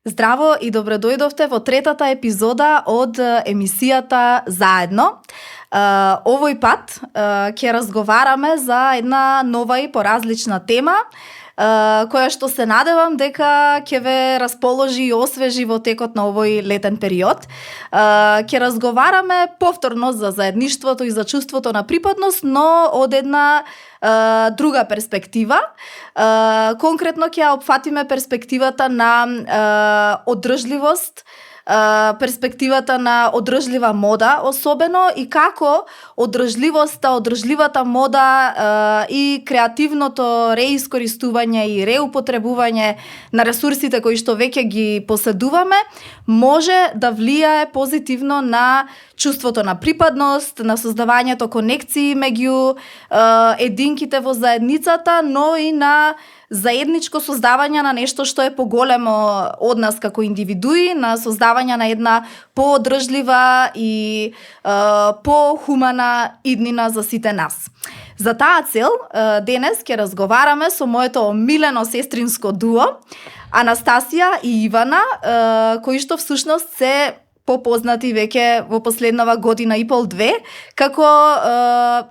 Здраво и добро дојдовте во третата епизода од емисијата Заедно. Овој пат ќе разговараме за една нова и поразлична тема, која што се надевам дека ќе ве расположи и освежи во текот на овој летен период. Ќе разговараме повторно за заедништвото и за чувството на припадност, но од една друга перспектива. Конкретно ќе ја опфатиме перспективата на одржливост, перспективата на одржлива мода особено и како одржливоста, одржливата мода и креативното реискористување и реупотребување на ресурсите кои што веќе ги поседуваме може да влијае позитивно на чувството на припадност, на создавањето конекции меѓу единките во заедницата, но и на заедничко создавање на нешто што е поголемо од нас како индивидуи, на создавање на една поодржлива и похумана иднина за сите нас. За таа цел, денес ќе разговараме со моето омилено сестринско дуо, Анастасија и Ивана, кои што всушност се попознати веќе во последнава година и пол-две, како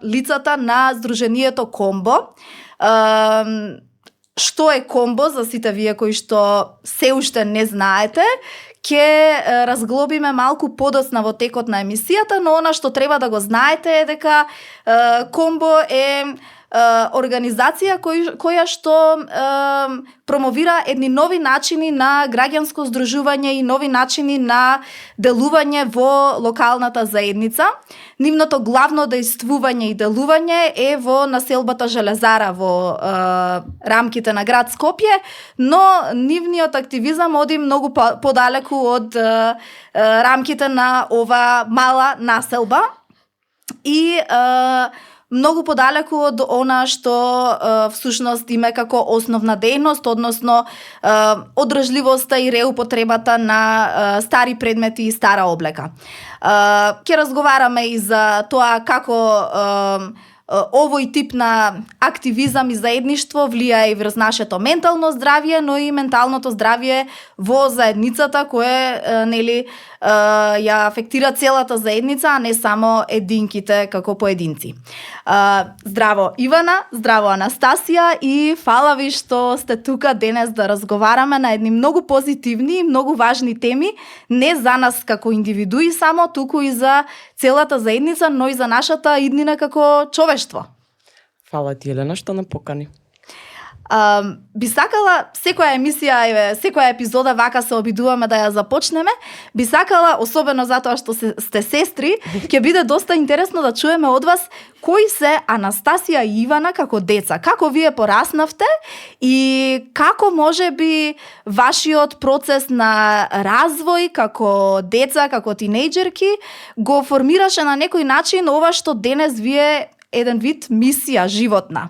лицата на Сдруженијето Комбо. Што е Комбо за сите вие кои што се уште не знаете, ќе разглобиме малку подоцна во текот на емисијата, но она што треба да го знаете е дека Комбо е организација која што промовира едни нови начини на граѓанско здружување и нови начини на делување во локалната заедница. Нивното главно дејствување и делување е во населбата Железара во рамките на град Скопје, но нивниот активизам оди многу подалеку од рамките на ова мала населба и многу подалеку од она што всушност има како основна дејност, односно одржливоста и реупотребата на стари предмети и стара облека. Ќе разговараме и за тоа како овој тип на активизам и заедништво влијае и врз нашето ментално здравје, но и менталното здравје во заедницата кое нели ја афектира целата заедница, а не само единките како поединци. Здраво Ивана, здраво Анастасија и фала ви што сте тука денес да разговараме на едни многу позитивни и многу важни теми, не за нас како индивидуи само, туку и за целата заедница, но и за нашата иднина како човештво. Фала ти, Елена, што ме покани. Би сакала секоја емисија, секоја епизода вака се обидуваме да ја започнеме. Би сакала, особено затоа што сте сестри, ќе биде доста интересно да чуеме од вас кои се Анастасија и Ивана како деца, како вие пораснавте и како можеби вашиот процес на развој како деца, како тинејџерки го формираше на некој начин ова што денес вие еден вид мисија животна.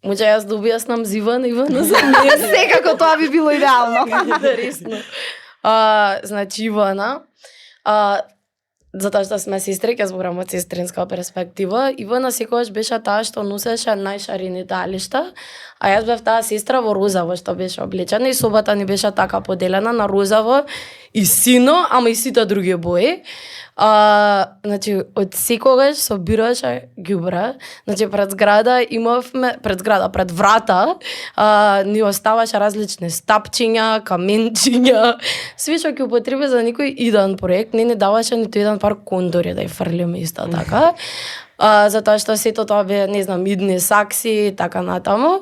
Може јас да објаснам за Ивана за секако тоа би било идеално. Интересно. Значи Ивана, затоа што сме сестри, ќе зборам од сестринска перспектива, Ивана секогаш беше таа што носеше најшарените алишта, а јас бев таа сестра во розово што беше облечена и собата ни беше така поделена на розово и сино, ама и сите други бои. Значи, од секогаш собираше ѓубре. Значи, пред врата ни оставаше различни стапчиња, каменчиња, све што ќе употреби за некој иден проект. Не ни даваше ниту еден пар кондори да ја фрлиме исто така. Затоа што сето тоа бе, не знам, идни сакси и така натаму.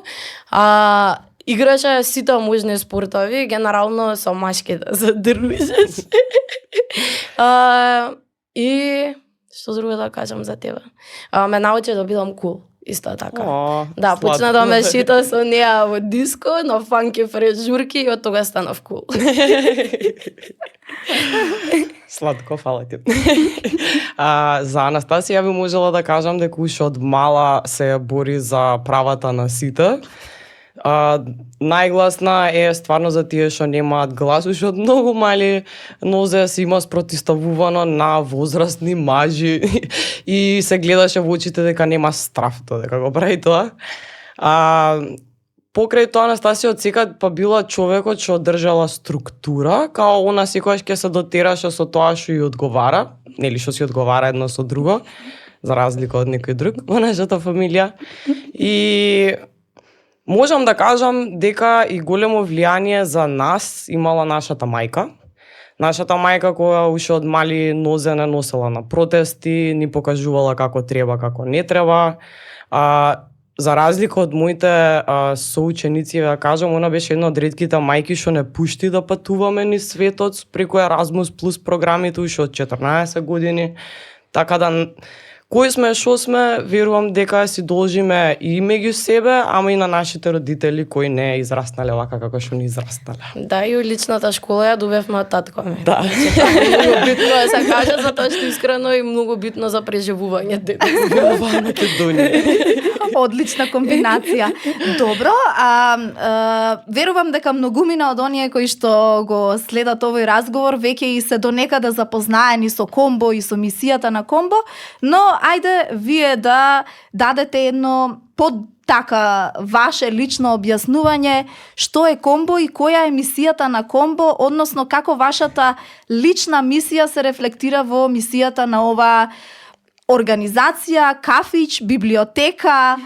Играше сите можни спортови, генерално со машки да се дружеше. И што друго да кажам за тебе? Ме научи да бидам кул, исто така. Да, почна да ме шита со неа во диско, на фанки фрежурки и од тога станав кул. Сладко, фала ти. За Анастасија би можела да кажам дека уште од мала се бори за правата на сите. Најгласна е стварно за тие што немаат глас, уште од многу мали нозе се има спротиставувано на возрастни мажи и се гледаше во очите дека нема страф дека го прави тоа. покрај тоа Анастасија од секад па била човекот што одржала структура, као она секогаш ќе се дотераше со тоа што ја одговара, нели што си одговара едно со друго, за разлика од некој друг во нашата фамилија. И можам да кажам дека и големо влијание за нас имала нашата мајка. Нашата мајка која уште од мали нозе не носела на протести, ни покажувала како треба, како не треба. За разлика од моите соученици, да кажам, она беше една од ретките мајки што не пушти да патуваме ни светот преку Erasmus Plus програмите уште од 14 години. Така да кои сме, што сме, верувам дека си должиме и меѓу себе, ама и на нашите родители кои не израснале вака како што ни израснале. Да, и личната школа ја добевме од татко ми. Да. Многу битно да се каже, затоа што искрено и многу битно за преживување детето. Ова Македонија. Одлична комбинација. Добро, верувам дека многумина од оние кои што го следат овој разговор веќе и се донекаде запознаени со Комбо и со мисијата на Комбо, но ајде вие да дадете едно така ваше лично објаснување што е Комбо и која е мисијата на Комбо, односно како вашата лична мисија се рефлектира во мисијата на ова организација, кафич, библиотека,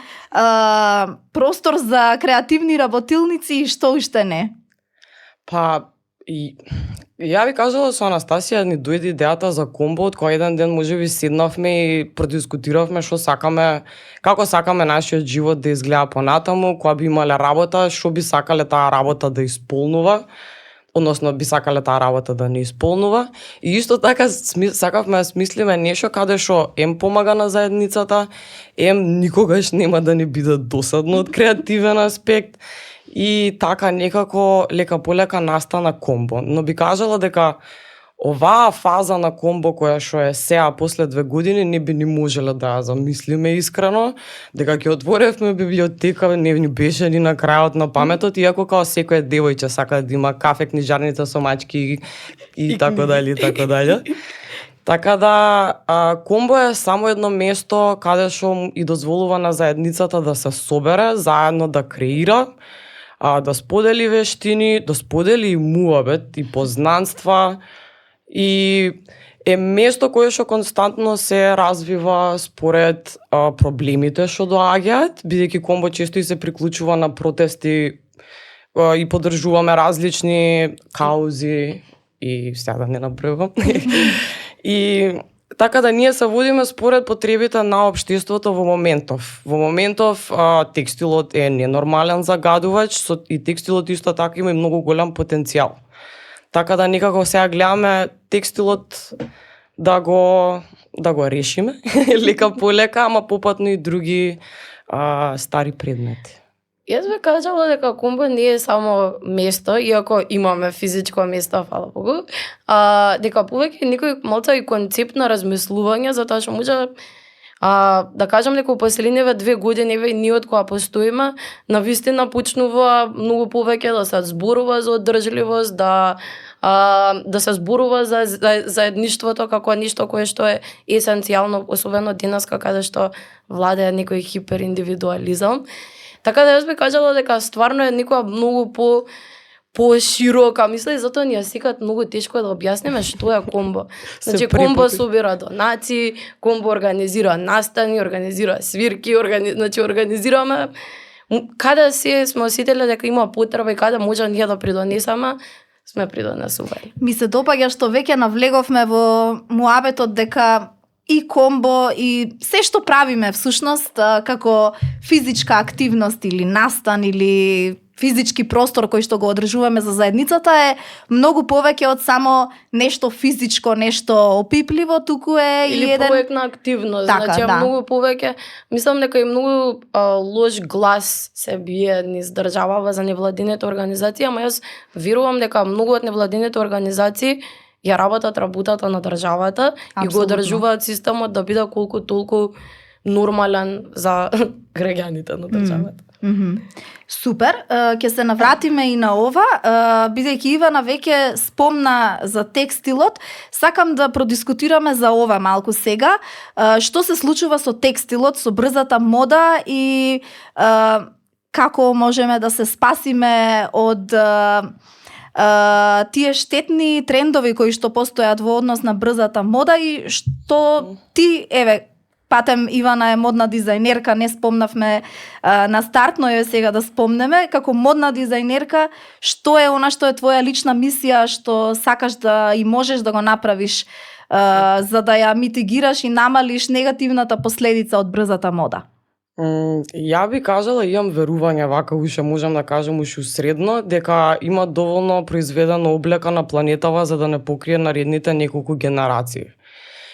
простор за креативни работилници и што уште не? Па, и ја ви кажала со Анастасија ни дојде идејата за Комбо, од кој еден ден можеби седнавме и продискутиравме што сакаме, како сакаме нашиот живот да изгледа понатаму, кога би имале работа, што би сакале таа работа да исполнува, односно би сакале таа работа да не исполнува. И исто така сакавме да смислиме нешто каде што помага на заедницата, никогаш нема да ни биде досадно од креативен аспект. И така некако лека полека настана Комбо. Но би кажала дека оваа фаза на Комбо која што е сега после 2 години не би ни можеле да ја замислиме искрено, дека ќе отворевме библиотека, не ни беше ни на крајот на паметот, иако као секој девојче сака да има кафе, книжарница со мачки и така дали, и така дали. Така да, Комбо е само едно место каде што и дозволува на заедницата да се собере, заедно да креира, да сподели вештини, да сподели и муабет, и познанства, и е место кое што константно се развива според проблемите што доаѓаат, бидејќи Комбо често и се приклучува на протести и поддржуваме различни каузи и сега да не набројувам. И така да ние се водиме според потребите на општеството во моментов. Во моментов текстилот е ненормален загадувач и текстилот исто така има и многу голем потенцијал. Така да некако сега гледаме текстилот да го решиме лека по лека, ама попатно и други стари предмети. Јас би кажала дека Комбо не е само место, иако имаме физичко место, фала Богу, дека повеќе некој малце и концепт на размислување, затоа што може да кажам дека последниве 2 години ние од кога постоиме, навистина почнува многу повеќе да се зборува за одржливост, да се зборува за заедништвото како ништо кое што е есенцијално, особено денеска каде што владее некој хипериндивидуализам. Така да јас би кажала дека стварно е некоја многу по-широка мисла и затоа ни ја секад многу тешко да објасниме што е Комбо. Значи Комбо собира донации, Комбо организира настани, организира свирки, значи организираме каде се сме осетиле дека има потреба и каде може ние да придонесеме, сме придонесували. Ми се допаѓа што веќе навлеговме во муабетот дека и Комбо и се што правиме всушност како физичка активност или настан или физички простор кој што го одржуваме за заедницата е многу повеќе од само нешто физичко, нешто опипливо, туку е или еден проект на активност, така, значи да. многу повеќе. Мислам дека и многу лош глас се бие низ државава за невладините организации, ама јас верувам дека многу од невладините организации ја работат работата на државата. Абсолютно. И го одржуваат системот да биде колку толку нормален за граѓаните на државата. Супер, ќе се навратиме и на ова, бидејќи Ивана веќе спомна за текстилот, сакам да продискутираме за ова малку сега. Што се случува со текстилот, со брзата мода и како можеме да се спасиме од тие штетни трендови кои што постојат во однос на брзата мода и што ти, патем Ивана е модна дизајнерка, не спомнавме на старт, но е сега да спомнеме, како модна дизајнерка, што е она што е твоја лична мисија, што сакаш да и можеш да го направиш за да ја митигираш и намалиш негативната последица од брзата мода? Ја би кажала, имам верување вака уште можам да кажам уште средно, дека има доволно произведена облека на планетава за да не покрие наредните неколку генерации.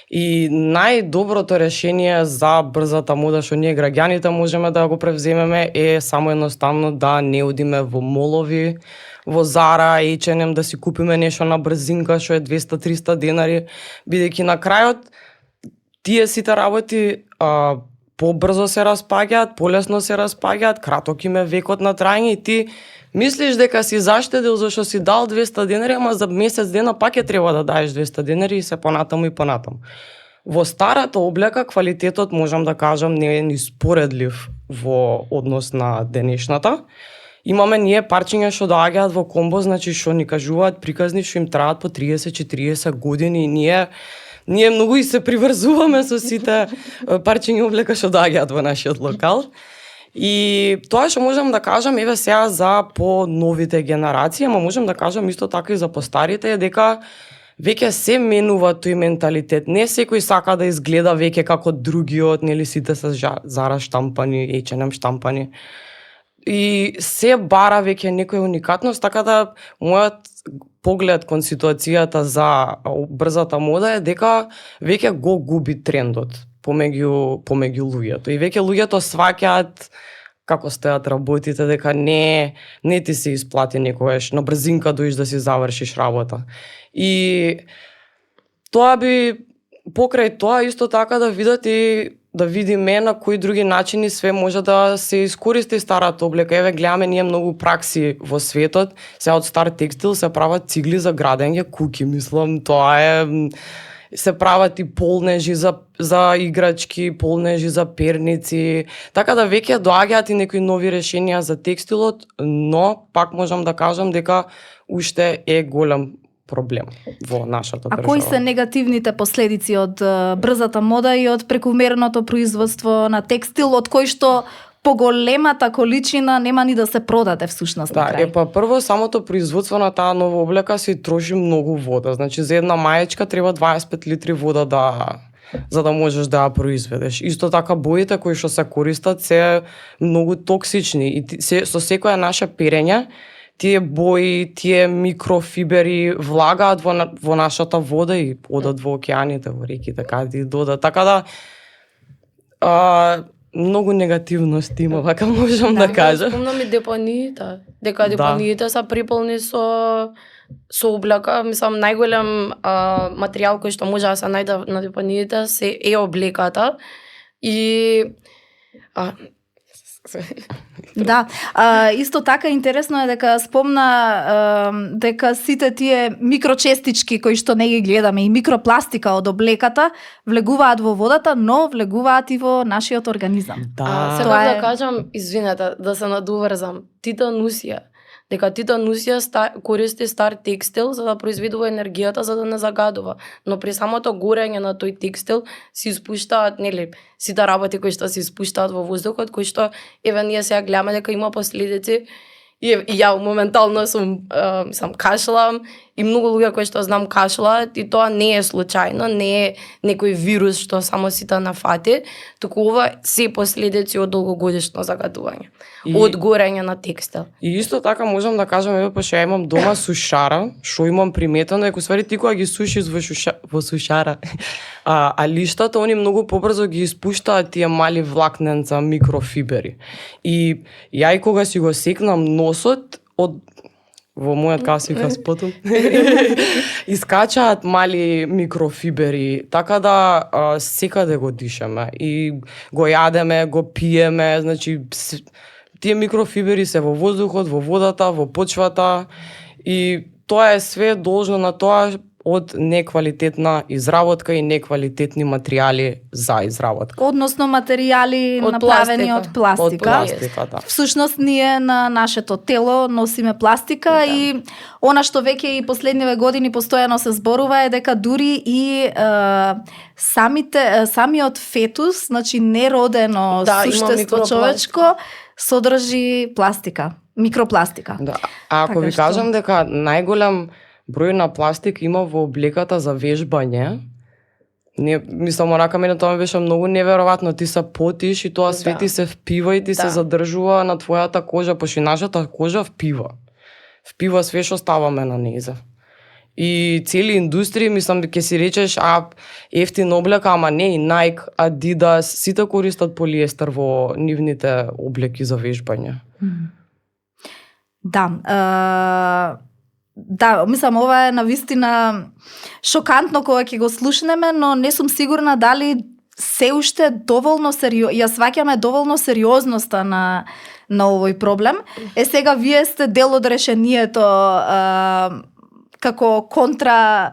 И најдоброто решение за брзата мода што ние граѓаните можеме да го превземеме е само едноставно да не одиме во молови, во Zara, H&M да си купиме нешто на брзинка што е 200-300 денари, бидејќи на крајот тие сите работи побрзо се распаѓаат, полесно се распаѓаат, краток им е векот на траење и ти мислиш дека си заштедил зашто си дал 200 денари, ама за месец дена пак ќе треба да даеш 200 денари и се понатаму и понатаму. Во старата облека квалитетот можам да кажам не е ни споредлив во однос на денешната. Имаме ние парчиња што доаѓаат во комбо, значи што ни кажуваат приказни што им траат по 30-40 години и ние многу и се приврзуваме со сите парчиња облека што доаѓаат во нашиот локал. И тоа што можам да кажам еве сега за по-новите генерации, ама можам да кажам исто така и за постарите е дека веќе се менува тој менталитет. Не секој сака да изгледа веќе како другиот, нели сите се Zara штампани, H&M штампани. И се бара веќе некоја уникатност, така да мојот поглед кон ситуацијата за брзата мода е дека веќе го губи трендот помеѓу луѓето. И веќе луѓето сваќаат како стојат работите, дека не ти се исплати некогаш на брзинка доиш да си завршиш работа. И тоа би покрај тоа исто така да видиме на кои други начини све може да се искористи старата облека. Еве гледаме ние многу пракси во светот, сега од стар текстил се прават цигли за градење куки, мислам, тоа е се прават и полнежи за играчки, полнежи за перници, така да веќе доаѓаат и некои нови решенија за текстилот, но пак можам да кажам дека уште е голем проблем во нашата држава. А кои се негативните последици од брзата мода и од прекумерното производство на текстил, од кој што поголемата количина нема ни да се продаде всушност на крај? Прво самото производство на таа нова облека се троши многу вода. Значи за една маечка треба 25 литри вода за да можеш да ја произведеш. Исто така боите кои што се користат се многу токсични и со секоја наше перење тие бои, тие микрофибери влагаат во нашата вода и одат во океаните, во реките, каде додат. Така да многу негативности има, вака можам да кажам. Спомнам и депониите, дека депониите се приполни со облека, мислам најголем материјал кој што може да се најде на депониите се е облеката и Да, исто така интересно е дека спомна дека сите тие микрочестички кои што не ги гледаме и микропластика од облеката влегуваат во водата, но влегуваат и во нашиот организам. Сега да кажам, извинете, да се надуврзам, титанусија. Дека титанусија користи стар текстил за да произведува енергијата за да не загадува. Но при самото горење на тој текстил се испуштаат, нели, сите работи кои што се испуштаат во воздухот, кои што еве ние сега гледаме дека има последици. И ја моментално сум кашлам и многу луѓе кои што знам кашлаат и тоа не е случајно, не е некој вирус што само сите нафати, туку ова се последици од долгогодишно загадување, од горење на текстил. И исто така можам да кажам, еве пошто ја имам дома сушара, што имам приметено дека усвари ти кога ги сушиш во сушара, а лиштата они многу побрзо ги испуштаат тие мали влакненца, микрофибери. И ја и кога си го секнам носот во мојот касика спотом искачаат мали микрофибери, така да секаде го дишаме и го јадеме, го пиеме, значи тие микрофибери се во воздухот, во водата, во почвата и тоа е све должно на тоа од неквалитетна изработка и неквалитетни материјали за изработка. Односно материјали Од направени пластика. од пластика. Од пластика, да. Всушност ние на нашето тело носиме пластика Да. и она што веќе и последниве години постојано се зборува е дека дури и самиот фетус, значи неродено Да, има суштество микропластика. човечко содржи пластика, микропластика. Да. А ако Така ви што- кажам дека најголем број на пластик има во облеката за вежбање, не, мислам, онака мене тоа ми беше многу неверојатно. Ти се потиш и тоа све Да. ти се впива и ти се Да. задржува на твојата кожа, пошто и нашата кожа впива. Впива све што ставаме на нејза. И цели индустрии, мислам, ќе си речеш, ефтин облека, ама не, и Nike, Adidas, сите користат полиестер во нивните облеки за вежбање. Да, да, мислам, ова е навистина шокантно кога ќе го слушнеме, но не сум сигурна дали се уште доволно ја сваќаме доволно сериозноста на овој проблем. Сега вие сте дел од решението како контра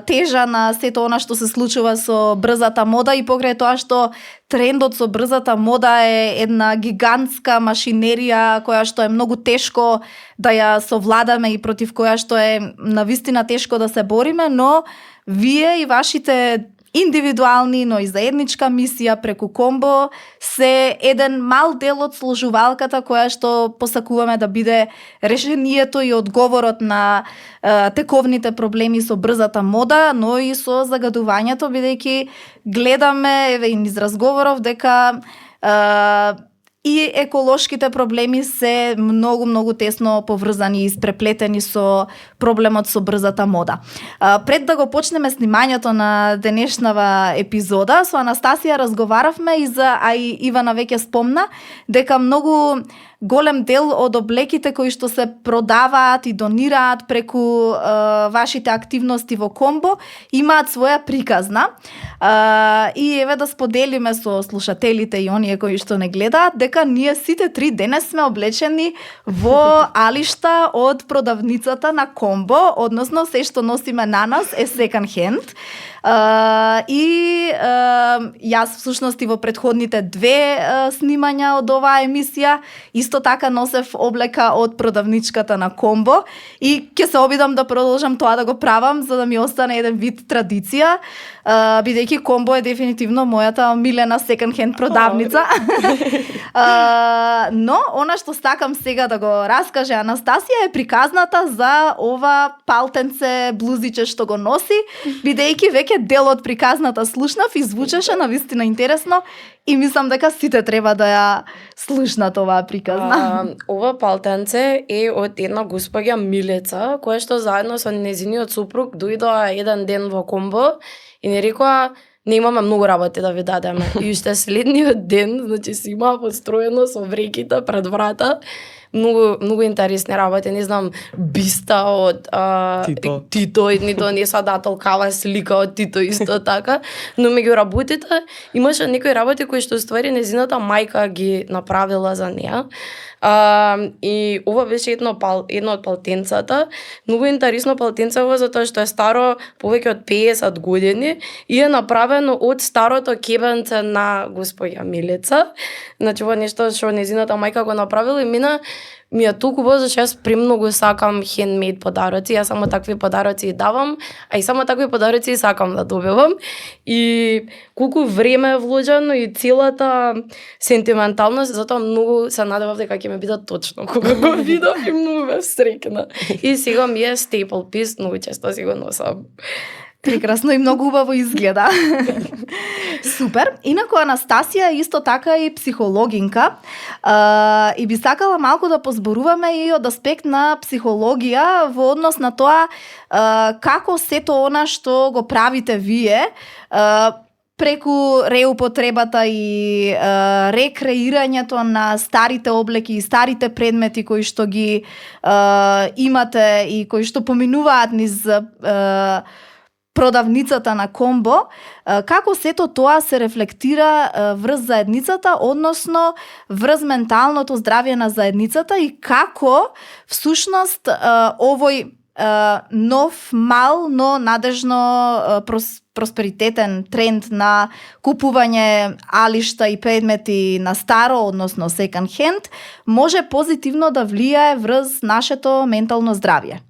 тежа на сето она што се случува со брзата мода и покрај тоа што трендот со брзата мода е една гигантска машинерија која што е многу тешко да ја совладаме и против која што е навистина тешко да се бориме, но вие и вашите индивидуални, но и заедничка мисија преку Комбо се еден мал дел од сложувалката која што посакуваме да биде решението и одговорот на тековните проблеми со брзата мода, но и со загадувањето, бидејќи гледаме, еве и низ разговоров, дека и еколошките проблеми се многу тесно поврзани и испреплетени со проблемот со брзата мода. Пред да го почнеме снимањето на денешнава епизода, со Анастасија разговаравме и а и Ивана веќе спомна, дека многу голем дел од облеките кои што се продаваат и донираат преку вашите активности во Комбо имаат своја приказна. И еве да споделиме со слушателите и оние кои што не гледаат дека ние сите три денес сме облечени во алишта од продавницата на Комбо, односно се што носиме на нас е second hand. Јас всушност и во претходните две снимања од оваа емисија исто така носев облека од продавничката на Комбо и ќе се обидам да продолжам тоа да го правам за да ми остане еден вид традиција, бидејќи Комбо е дефинитивно мојата омилена second hand продавница. Но она што сакам сега да го раскаже Анастасија е приказната за ова палтенце блузиче што го носи, бидејќи веќе дел од приказната слушнав и звучеше навистина интересно и мислам дека сите треба да ја слушнат оваа приказна. Ова палтенце е од една госпоѓа Милеца, која што заедно со нејзиниот супруг дојдоа еден ден во Комбо и не рекоа не имаме многу работи да ви дадеме. И уште следниот ден, значи си имаа построено со вреките пред врата, многу интересни работи, не знам, биста од Тито, ни донеса да толкава слика од Тито исто така, но меѓу работите имаше некои работи кои што ствари незината мајка ги направила за неа. И ова беше едно од палтенцата. Многу интересно палтенцево затоа што е старо повеќе од 50 години и е направено од старото кебенце на госпоја Милеца. Значи ова нешто што незината мајка го направила и ми е толку убаво зашто јас премногу сакам хендмейд подароци. Јас само такви подароци давам, а и само такви подароци сакам да добивам. И колку време е вложено и целата сентименталност, затоа многу се надевав дека ќе ме биде точно кога го видов и многу бев среќна. И сега ми е staple piece, многу често си го носам. Прекрасно и многу убаво изгледа. Супер. Инаку Анастасија е исто така и психологинка. И би сакала малку да позборуваме и од аспект на психологија во однос на тоа како сето она што го правите вие преку реупотребата и рекреирањето на старите облеки и старите предмети кои што ги имате и кои што поминуваат низ продавницата на Комбо, како сето тоа се рефлектира врз заедницата, односно врз менталното здравје на заедницата и како всушност овој нов, мал, но надежно просперитетен тренд на купување алишта и предмети на старо, односно second hand, може позитивно да влијае врз нашето ментално здравје?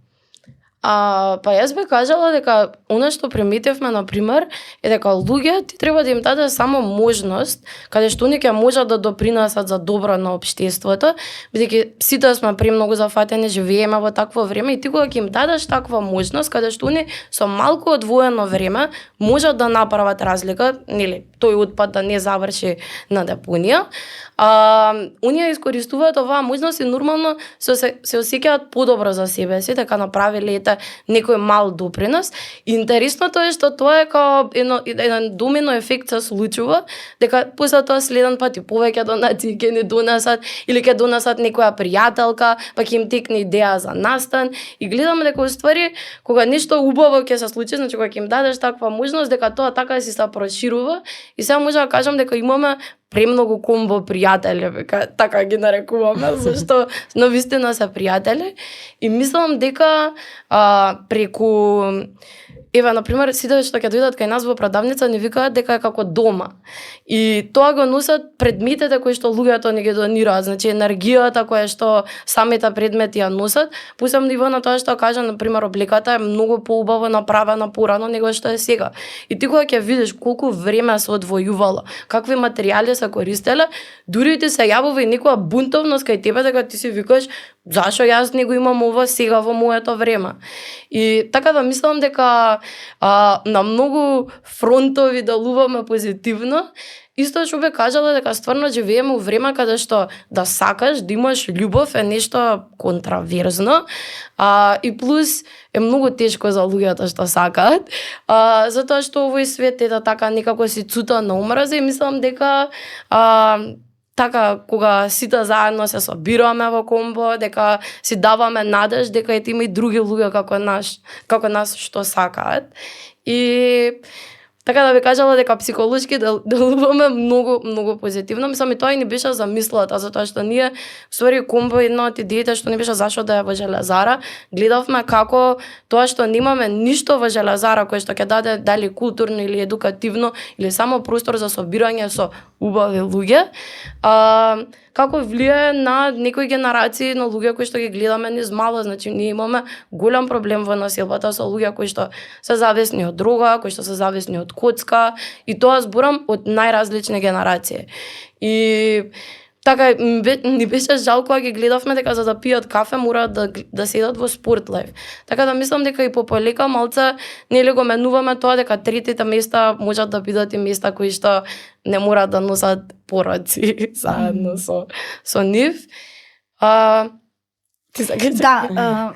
Па јас би кажала дека она што приметивме, например, е дека луѓе ти треба да им даде само можност, каде што они ќе можат да допринесат за добро на општеството, бидејќи сите сме премногу зафатени, живееме во такво време и ти кога ќе им дадеш таква можност, каде што они со малку одвоено време можат да направат разлика, нели, тој отпад да не заврши на депонија, оние искористуваат оваа можност и нормално се осеќаат подобро за себе си, дека направиле некој мал допринос. Интересното е што тоа е као еден домино ефект се случува, дека после тоа следен пат и повеќе донации ќе ни донесат или ќе донесат некоја пријателка, па ќе им текне идеја за настан и гледаме дека уствари кога нешто убаво ќе се случи, значи кога ќе им дадеш таква можност, дека тоа така си се проширува и сега може да кажам дека имаме премногу комбо пријатели, века, така ги нарекуваме, зашто навистина се пријатели и мислам дека преку еве, например, сите што ќе дојдат кај нас во продавница ни викаат дека е како дома. И тоа го носат предметите кои што луѓето ни ги донираат, значи енергијата која што самите предмети ја носат, пусам ниво на тоа што кажа, например, облеката е многу поубаво направена порано него што е сега. И ти кога ќе видиш колку време се одвојувало, какви материјали се користеле, дури ти се јавува и некоја бунтовност кај тебе дека ти си викаш зашо јас не го имам ова сега во моето време. И така да мислам дека на многу фронтови делуваме позитивно. Исто што бе кажала дека стварно живееме во време каде што да сакаш, да имаш љубов е нешто контраверзно. И плюс е многу тешко за луѓето што сакаат. Затоа што овој свет е така некако си цута на омраза и мислам дека така, кога сите заедно се собираме во комбо, дека си даваме надеж дека има и други луѓе како нас што сакаат. И така да ви кажала дека психолошки делуваме многу позитивно. Мислам и тоа и не беше замислата, затоа што ние ствари комбо една од идеите што не беше зашо да е во Железара, гледавме како тоа што немаме ништо во Железара кој што ќе даде дали културно или едукативно или само простор за собирање со убави луѓе, како влијае на некои генерации на луѓе кои што ги гледаме низ мало, значи ние имаме голем проблем во населбата со луѓе кои што се зависни од дрога, кои што се зависни од коцка и тоа зборам од најразлични генерации. И така ни беше жал кога ги гледавме дека за да пијат кафе мораат да седат во спорт лайф. Така да мислам дека и по полека малце нели го менуваме тоа дека третите места можат да бидат и места кои што не мораат да носат пороци заедно со нив. Ти сакаш? Да,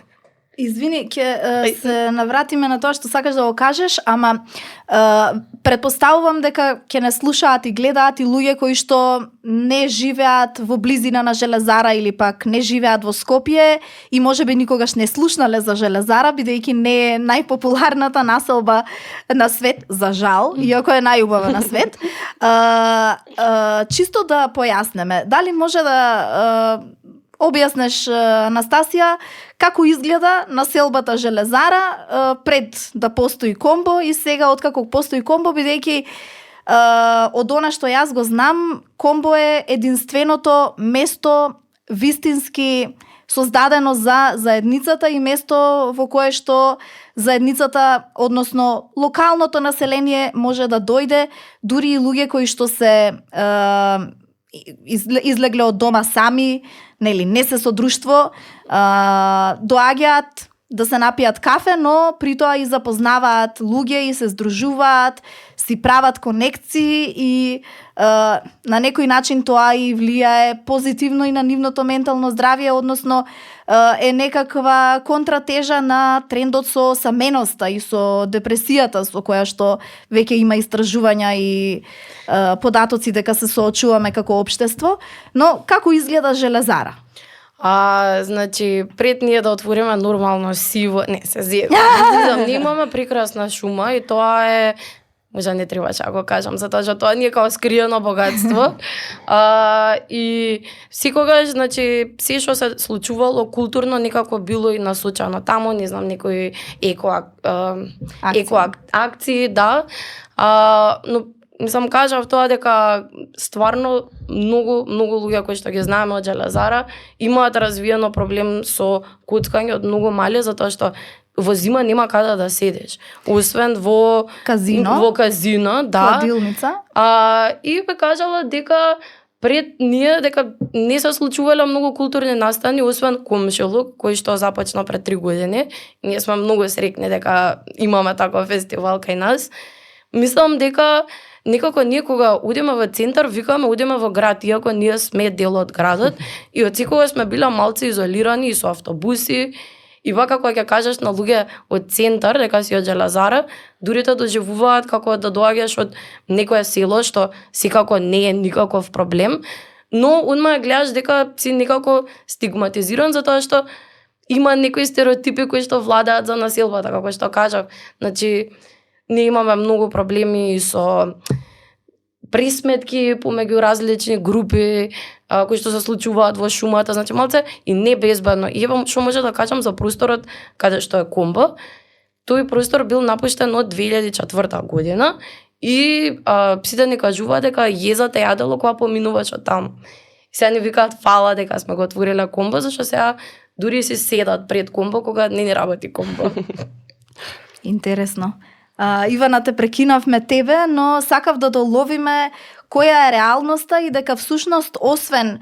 извини, ќе се навратиме на тоа што сакаш да го кажеш, ама претпоставувам дека ќе не слушаат и гледаат и луѓе кои што не живеат во близина на Железара или пак не живеат во Скопје и можеби никогаш не слушнале за Железара, бидејќи не е најпопуларната населба на свет, за жал, иако е најубава на свет. Чисто да појаснеме, дали може да објаснеш, Анастасија, како изгледа населбата Железара пред да постои комбо и сега откако постои комбо, бидејќи од она што јас го знам, комбо е единственото место вистински создадено за заедницата и место во кое што заедницата, односно локалното население може да дојде, дури и луѓе кои што се излегле од дома сами, нели, не се со друштво, доаѓаат да се напијат кафе, но при тоа и запознаваат луѓе и се здружуваат, си прават конекции и на некој начин тоа и влијае позитивно и на нивното ментално здравје, односно е некаква контратежа на трендот со саменоста и со депресијата со која што веќе има истражувања и податоци дека се соочуваме како општество. Но како изгледа Железара? Значи, пред ние да отвориме нормално сиво, не се зедам, ние имаме прекрасна шума и тоа е Може не требаше да го кажам, затоа што тоа не е као скриено богатство. И секогаш, значи, се што се случувало културно некако било и насочено таму, не знам, некои акции, да. Но мислам, кажав тоа дека стварно многу луѓе кои што ги знаеме од Железара имаат развиено проблем со коцкање од многу мали, затоа што во зима нема каде да седиш, освен во казино, да. Кладилница. И бе кажала дека пред ние дека не се случувале многу културни настани, освен Комшилук, кој што започна пред 3 години. Ние сме многу среќни дека имаме таков фестивал кај нас. Мислам дека некако ние кога одиме во центар, викаме одиме во град, иако ние сме дел од градот, и од секогаш сме биле малце изолирани и со автобуси. И вака кога ќе кажеш на луѓе од центар дека си од Железара, дури да доживуваат како да доаѓаш од некое село што секако не е никаков проблем, но одма гледаш дека си некако стигматизиран затоа што има некои стереотипи кои што владаат за населбата, како што кажав. Значи, ние имаме многу проблеми со присметки помеѓу различни групи кои што се случуваат во шумата, значи малце и небезбедно. И ево што може да кажам за просторот каде што е Комбо. Тој простор бил напуштен од 2004 година и сите ни кажуваат дека језата јадело кога поминуваш од таму. Сега ни викаат фала дека сме го отвориле Комбо, зашто сега дури се седат пред Комбо кога не работи Комбо. Интересно. Ивана, те прекинавме тебе, но сакав да доловиме која е реалноста и дека всушност освен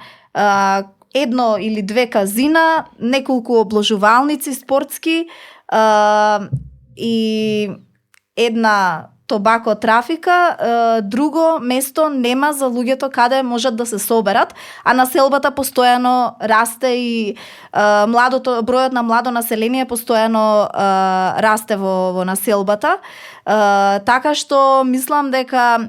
едно или две казина, неколку обложувалници спортски и една тобако трафика, друго место нема за луѓето каде можат да се соберат, а населбата постојано расте и бројот на младо население постојано расте во населбата. Така што мислам дека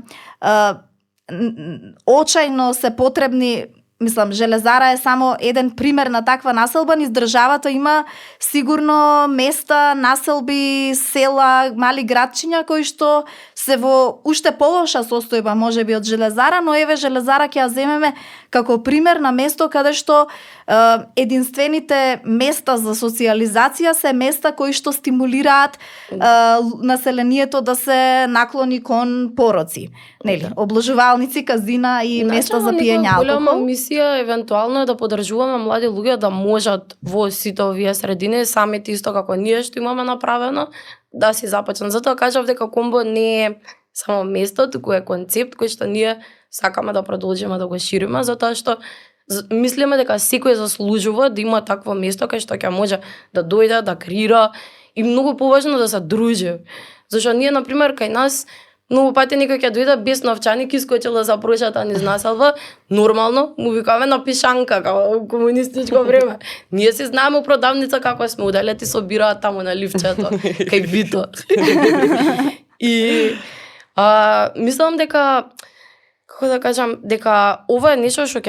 очајно се потребни. Мислам, Железара е само еден пример на таква населба, низ државата има сигурно места, населби, села, мали градчиња кои што се во уште полоша состојба можеби од Железара, но еве Железара ќе ја земеме како пример на место каде што единствените места за социализација се места кои што стимулираат населението да се наклони кон пороци, нели? Обложувалници, казина и места за пиење алкохол. Мисија евентуално е да поддржуваме млади луѓе да можат во сите овие средини самите исто како ние што имаме направено да си започнат. Затоа кажав дека Комбо не е само место, туку е концепт кој што ние сакаме да продолжиме да го шириме, затоа што мислиме дека секој заслужува да има такво место кај што ќе може да дојде, да креира и многу поважно да се дружи. Зашто ние на пример кај нас многу пати некој ќе дојде без новчаник искочила за прошата низ населба, нормално му викаме на пишанка како комунистичко време. Ние се знаеме продавница како сме удале ти собираат таму на ливчето кај Вито. И мислам дека како да кажам дека ова е нешто што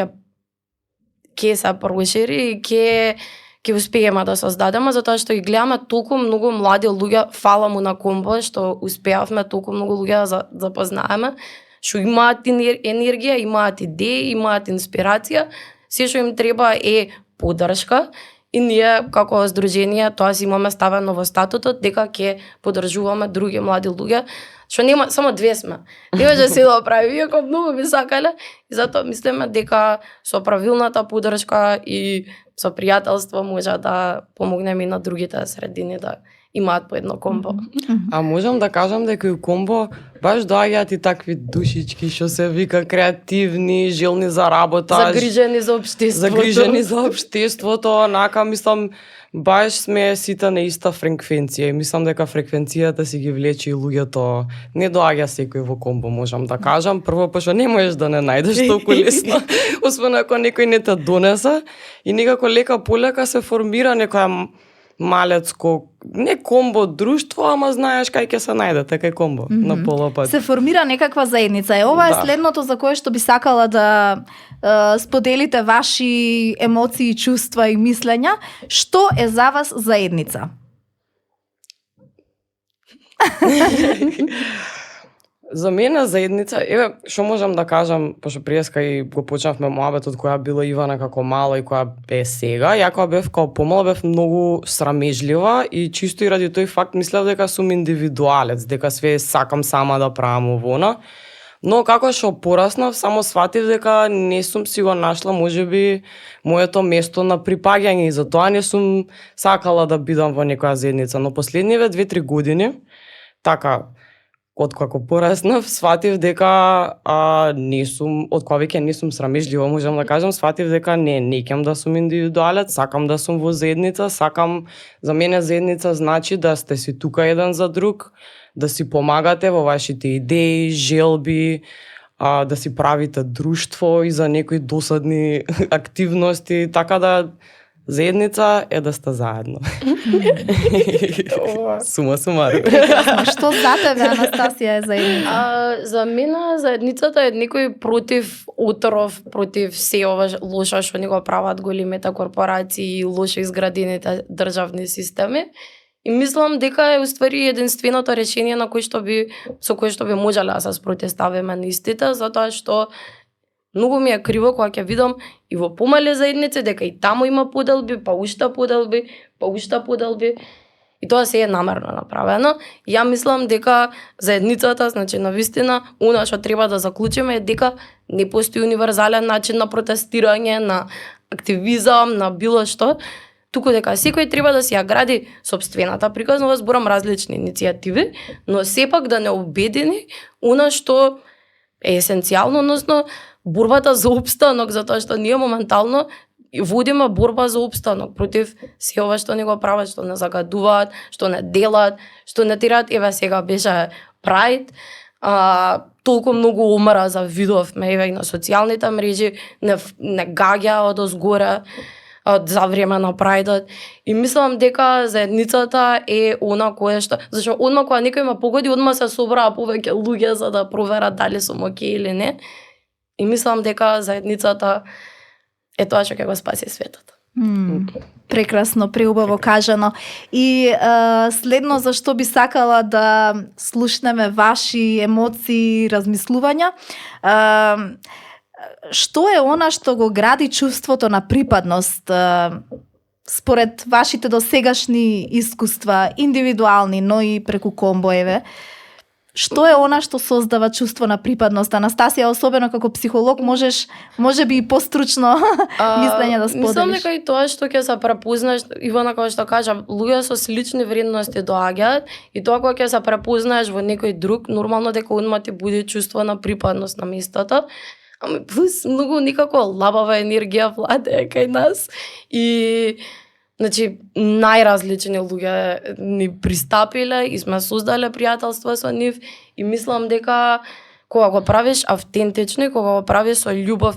ќе се прошири и ќе успееме да создадеме, затоа што ги гледаме толку многу млади луѓе, фала му на Комбо што успеавме толку многу луѓе да запознаеме, што имаат енергија, имаат идеи, имаат инспирација, се што им треба е поддршка и ние како здружение тоа си имаме ставено во статутот дека ќе поддржуваме други млади луѓе, што нема само две сме. Не може се да прави, иако многу би сакале, и затоа мислиме дека со правилната поддршка и со пријателство може да помогнеме и на другите средини да имаат по едно Комбо. А можам да кажам дека и Комбо баш доаѓаат и такви душички што се вика креативни, желни за работа, загрижени за општеството, онака мислам баш сме сите на иста фреквенција и мислам дека фреквенцијата си ги влече и луѓето. Не доаѓа секој во Комбо, можам да кажам. Прво пошто не можеш да не најдеш толку лесно, освен ако некој не те донесе и некако лека полека се формира некоја малецко, не Комбо друштво, ама знаеш кај ќе се најдете кај Комбо на пола пат. Се формира некаква заедница. Ова е следното за кое што би сакала да споделите ваши емоции, чувства и мислења. Што е за вас заедница? За мене заедница, еве, што можам да кажам, пошто преска и го почнавме моабетот која била Ивана како мала и која е сега, ја кога бев како помала бев многу срамежлива и чисто и ради тој факт мислев дека сум индивидуалец, дека све сакам сама да правам овона. Но како што пораснав, само сватив дека не сум си го нашла можеби моето место на припаѓање и затоа не сум сакала да бидам во некоја заедница. Но последниве 2-3 години, така, откако пораснав, сватив дека не сум, од кога веќе не сум срамежлива, можам да кажам, сватив дека не ќе да сум индивидуалец, сакам да сум во заедница, сакам, за мене заедница значи да сте си тука еден за друг, да си помагате во вашите идеи, желби, да си правите друштво и за некои досадни активности, така да заедница е да сте заедно. Сума сумарум. Што за тебе, Анастасија, е заедница? За мене заедницата е некој против отров, против се ова лошо што ни го прават големите корпорации и лошо изградените државни системи. И мислам дека е уствари единственото решение на со кое што би можеле да се спротивставиме на истите, затоа што многу ми е криво кога ќе видам и во помале заедници дека и таму има поделби, па уште поделби. И тоа се е намерно направено. Ја мислам дека заедницата, значи навистина, она што треба да заклучиме е дека не постои универзален начин на протестирање, на активизам, на било што, туку дека секој треба да си ја гради сопствената приказна, зборам различни иницијативи, но сепак да не обедини она што е есенцијално, односно борбата за опстанок, затоа што ние моментално водиме борба за опстанок против се ова што не го прават, што не загадуваат, што не делат, што не тираат. Еве сега беше Pride, толку многу омраза видовме еве и на социјалните мрежи, не гаѓа од озгоре за време на Прайдот. И мислам дека заедницата е она кое што, зашто одма кога некој ме погоди, одма се собраа повеќе луѓе за да проверат дали сум окей или не. И мислам дека заедницата е тоа што ќе го спаси светот. Прекрасно, преубаво кажано. И следно за што би сакала да слушнеме ваши емоции, размислувања, што е она што го гради чувството на припадност според вашите досегашни искуства, индивидуални, но и преку комбоеве? Што е она што создава чувство на припадност? Анастасија, особено како психолог, можеби и постручно мислење да споделиш. Мислам дека и тоа што ќе се препознаеш, Ивана кога што кажа, луѓе со слични вредности доаѓаат и тоа кога ќе се препознаеш во некој друг, нормално дека одма ти буди чувство на припадност на местото. Ама плюс многу некако лабава енергија владее кај нас и значи најразлични луѓе ни пристапиле и сме создале пријателства со нив и мислам дека кога го правиш автентично и кога го правиш со љубов,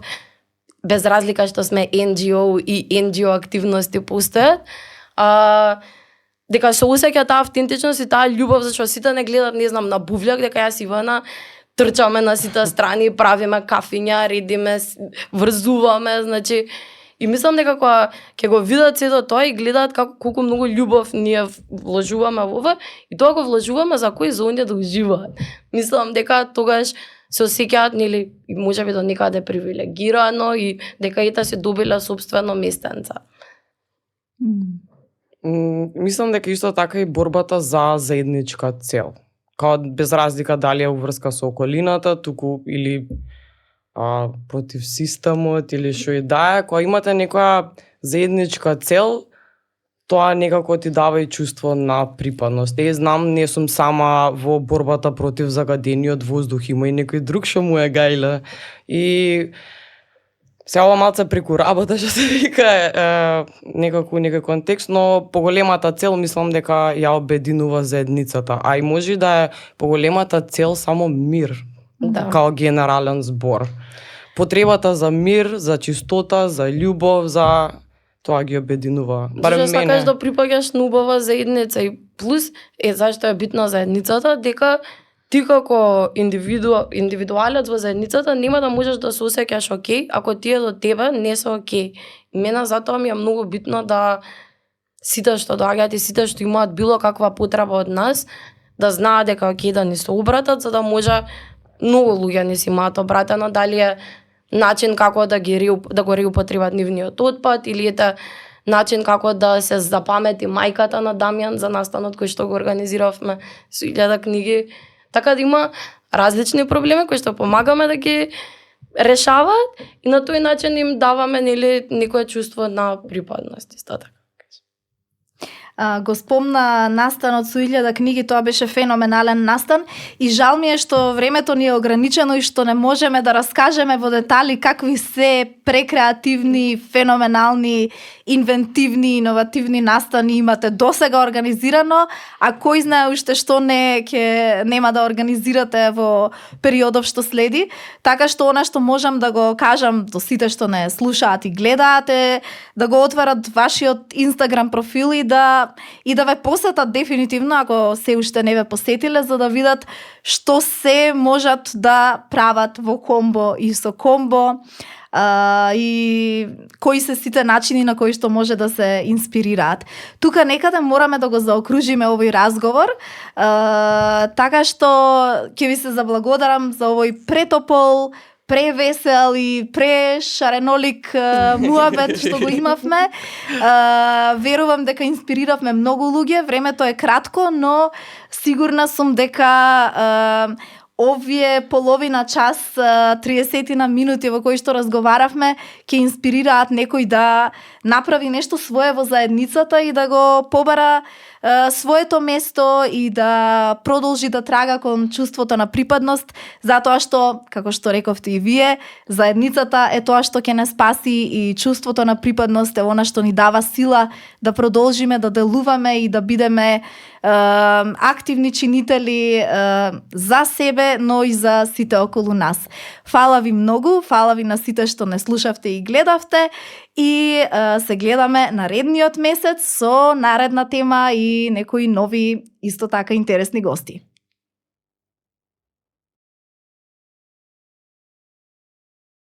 без разлика што сме NGO и NGO активности постојат, дека се осеќа таа автентичност и таа љубов, зашто сите не гледат, не знам, на бувљак, дека јас Ивана трчаме на сите страни, правиме кафиња, редиме, врзуваме, значи, и мислам дека кога ќе го видат сето тоа и гледаат колку многу љубов ние вложуваме во ова, и тоа го вложуваме за кои за оние да уживаат. Мислам дека тогаш се осеќаат, нели, можеби до некаде привилегирано и дека ете се добиле собствено местенце. Мислам дека исто така и борбата за заедничка цел. Као без разлика дали е уврска со околината, туку или против системот или што и да е, кога имате некоја заедничка цел, тоа некако ти дава и чувство на припадност. Знам, не сум сама во борбата против загадениот воздух, има и некој друг што му е гајле. И се ова малце преку работа, што се вика, некако некој контекст, но поголемата цел мислам дека ја обединува заедницата, а и може да е поголемата цел само мир, као генерален збор. Потребата за мир, за чистота, за љубов, за тоа ги обединува. Барем мене. Сакаш да припаѓаш на убава заедница и плюс зашто е битна заедницата, дека ти како индивидуалец во заедницата нема да можеш да се осеќаш окей, ако тие до тебе не се окей. Мене затоа ми е многу битно да сите што доаѓаат и сите што имаат било каква потреба од нас, да знаат дека ќе да ни се обратат, за да може многу луѓе не си имаат обратено, дали е начин како да го реупотребат нивниот отпад или е начин како да се запамети мајката на Дамјан за настанот кој што го организиравме со 1000 книги. Така да има различни проблеми кои што помагаме да ги решаваат и на тој начин им даваме некое чувство на припадност, исто така. Го спомна настанот со 1000 книги, тоа беше феноменален настан и жал ми е што времето ни е ограничено и што не можеме да раскажеме во детали какви се прекреативни, феноменални, инвентивни, иновативни настани имате досега организирано, а кој знае уште што нема да организирате во периодов што следи. Така што она што можам да го кажам до сите што не слушаат и гледаат е да го отварат вашиот Инстаграм профил и да ве посетат дефинитивно ако се уште не ве посетиле, за да видат што се можат да прават во Комбо и со Комбо и кои се сите начини на кои што може да се инспирираат. Тука некаде мораме да го заокружиме овој разговор, така што ќе ви се заблагодарам за овој претопол, превесел и прешаренолик муабет што го имавме. Верувам дека инспириравме многу луѓе, времето е кратко, но сигурна сум дека овие половина час, 30 на минути во кои што разговаравме, ќе инспирираат некој да направи нешто свое во заедницата и да го побара своето место и да продолжи да трага кон чувството на припадност, затоа што, како што рековте и вие, заедницата е тоа што ќе не спаси и чувството на припадност е она што ни дава сила да продолжиме да делуваме и да бидеме активни чинители за себе, но и за сите околу нас. Фала ви многу, фала ви на сите што не слушавте и гледавте и се гледаме наредниот месец со наредна тема и некои нови исто така интересни гости.